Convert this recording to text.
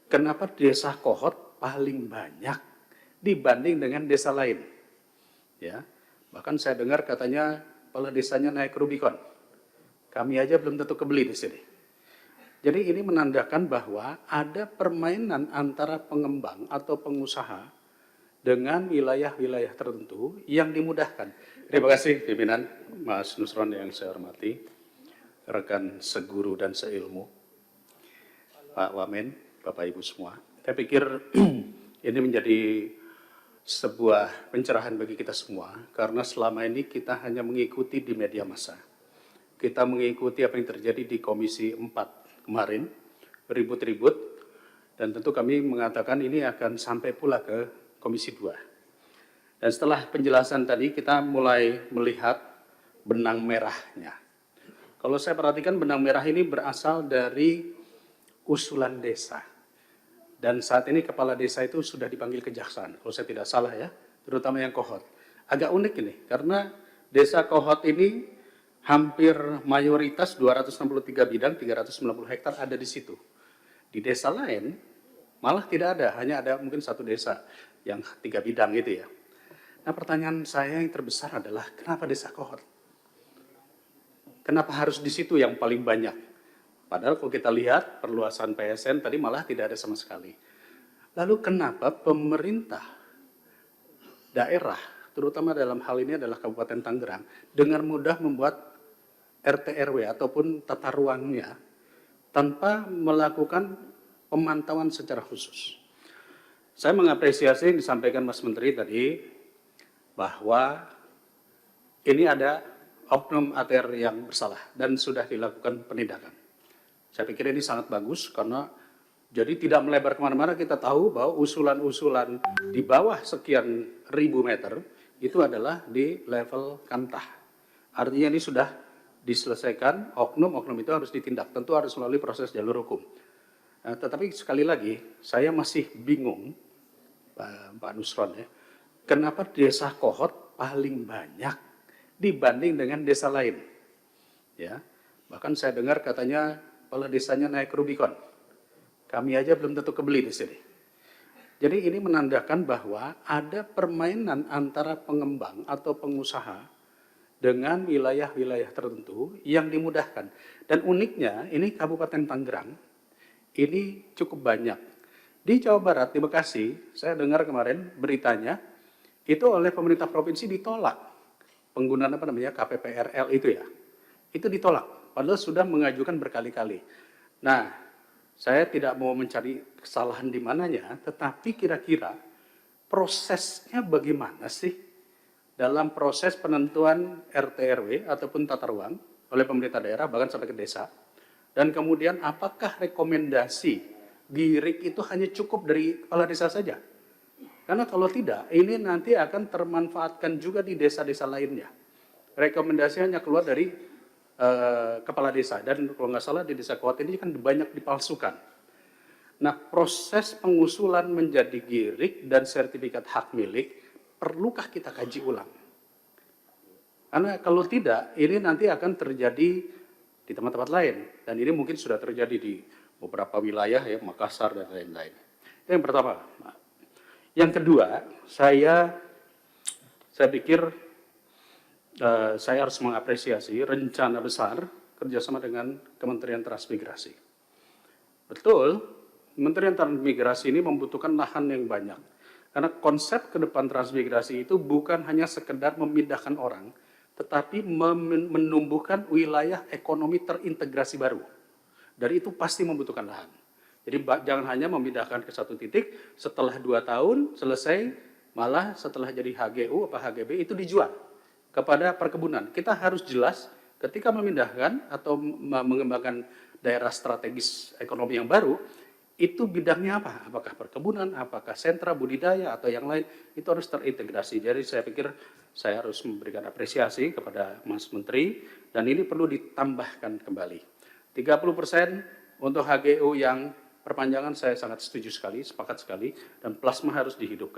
kenapa desa Kohot paling banyak dibanding dengan desa lain? Ya, bahkan saya dengar katanya kepala desanya naik Rubicon. Kami aja belum tentu kebeli di sini. Jadi ini menandakan bahwa ada permainan antara pengembang atau pengusaha dengan wilayah-wilayah tertentu yang dimudahkan. Terima kasih pimpinan Mas Nusron yang saya hormati, rekan seguru dan seilmu, Pak Wamen, Bapak Ibu semua. Saya pikir ini menjadi sebuah pencerahan bagi kita semua, karena selama ini kita hanya mengikuti di media massa. Kita mengikuti apa yang terjadi di Komisi 4 kemarin, beribut-ribut, dan tentu kami mengatakan ini akan sampai pula ke Komisi 2. Dan setelah penjelasan tadi, kita mulai melihat benang merahnya. Kalau saya perhatikan, benang merah ini berasal dari usulan desa. Dan saat ini kepala desa itu sudah dipanggil kejaksaan, kalau saya tidak salah ya, terutama yang Kohot. Agak unik ini, karena desa Kohot ini hampir mayoritas 263 bidang, 390 hektar ada di situ. Di desa lain malah tidak ada, hanya ada mungkin satu desa yang 3 bidang gitu ya. Nah, pertanyaan saya yang terbesar adalah kenapa desa Kohot? Kenapa harus di situ yang paling banyak? Padahal kalau kita lihat perluasan PSN tadi malah tidak ada sama sekali. Lalu kenapa pemerintah daerah, terutama dalam hal ini adalah Kabupaten Tangerang, dengan mudah membuat RT RW ataupun tata ruangnya tanpa melakukan pemantauan secara khusus? Saya mengapresiasi yang disampaikan Mas Menteri tadi, bahwa ini ada oknum ATR yang bersalah dan sudah dilakukan penindakan. Saya pikir ini sangat bagus, karena jadi tidak melebar kemana-mana. Kita tahu bahwa usulan-usulan di bawah sekian ribu meter itu adalah di level kantah. Artinya ini sudah diselesaikan, oknum-oknum itu harus ditindak. Tentu harus melalui proses jalur hukum. Nah, tetapi sekali lagi, saya masih bingung, Pak Nusron ya, kenapa desa Kohot paling banyak dibanding dengan desa lain? Ya, bahkan saya dengar katanya kepala desanya naik Rubicon. Kami aja belum tentu kebeli di sini. Jadi ini menandakan bahwa ada permainan antara pengembang atau pengusaha dengan wilayah-wilayah tertentu yang dimudahkan. Dan uniknya, ini Kabupaten Tangerang, ini cukup banyak. Di Jawa Barat, di Bekasi, saya dengar kemarin beritanya, itu oleh pemerintah provinsi ditolak. Penggunaan KPPRL itu ya. Itu ditolak. Padahal sudah mengajukan berkali-kali. Nah, saya tidak mau mencari kesalahan di mananya, tetapi kira-kira prosesnya bagaimana sih dalam proses penentuan RT RW ataupun tata ruang oleh pemerintah daerah, bahkan sampai ke desa. Dan kemudian apakah rekomendasi GIRIK itu hanya cukup dari kepala desa saja? Karena kalau tidak, ini nanti akan termanfaatkan juga di desa-desa lainnya. Rekomendasi hanya keluar dari kepala desa, dan kalau nggak salah di desa Kohot ini kan banyak dipalsukan. Nah, proses pengusulan menjadi GIRIK dan sertifikat hak milik perlukah kita kaji ulang? Karena kalau tidak, ini nanti akan terjadi di tempat-tempat lain, dan ini mungkin sudah terjadi di beberapa wilayah ya, Makassar dan lain-lain. Itu yang pertama. Yang kedua, saya pikir saya harus mengapresiasi rencana besar kerjasama dengan Kementerian Transmigrasi. Betul, Kementerian Transmigrasi ini membutuhkan lahan yang banyak. Karena konsep ke depan transmigrasi itu bukan hanya sekedar memindahkan orang, tetapi menumbuhkan wilayah ekonomi terintegrasi baru. Dari itu pasti membutuhkan lahan. Jadi jangan hanya memindahkan ke satu titik, setelah 2 tahun selesai, malah setelah jadi HGU atau HGB itu dijual kepada perkebunan. Kita harus jelas ketika memindahkan atau mengembangkan daerah strategis ekonomi yang baru, itu bidangnya apa? Apakah perkebunan, apakah sentra budidaya, atau yang lain, itu harus terintegrasi. Jadi saya pikir saya harus memberikan apresiasi kepada Mas Menteri, dan ini perlu ditambahkan kembali. 30% untuk HGU yang perpanjangan saya sangat setuju sekali, sepakat sekali, dan plasma harus dihidupkan.